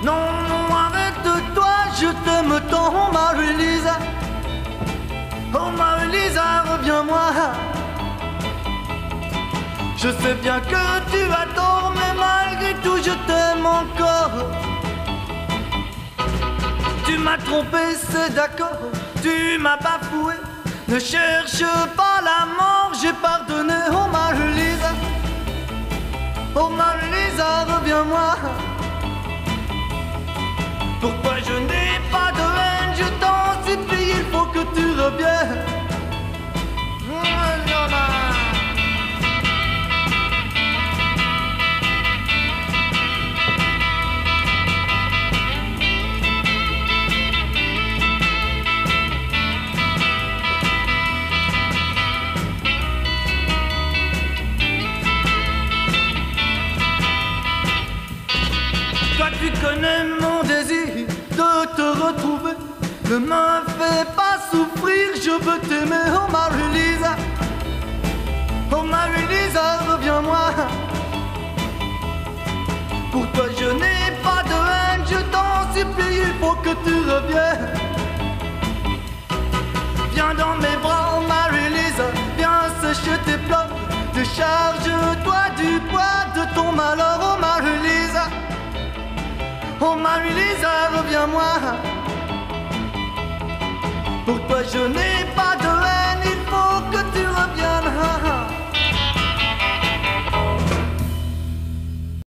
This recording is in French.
Non, non, arrête-toi, je t'aime tant, Marie-Lisa. Oh Marie-Lisa, reviens-moi. Je sais bien que tu as tort, mais malgré tout je t'aime encore. Tu m'as trompé, c'est d'accord, tu m'as bafoué. Ne cherche pas la mort, j'ai pardonné. Oh Marie-Lisa, oh Marie-Lisa, reviens-moi. Pourquoi je n'ai pas de haine, je t'en supplie, il faut que tu reviennes. Toi tu connais mon désir de te retrouver. Ne me fais pas souffrir, je veux t'aimer. Oh Marie-Lisa, oh Marie-Lisa, reviens-moi. Pour toi je n'ai pas de haine, je t'en supplie, il faut que tu reviennes. Viens dans mes bras, oh Marie-Lisa, viens sécher tes pleurs. Décharge-toi du poids de ton malheur, oh Marie-Lisa. Oh Marie-Lisa, reviens-moi. Pour toi je n'ai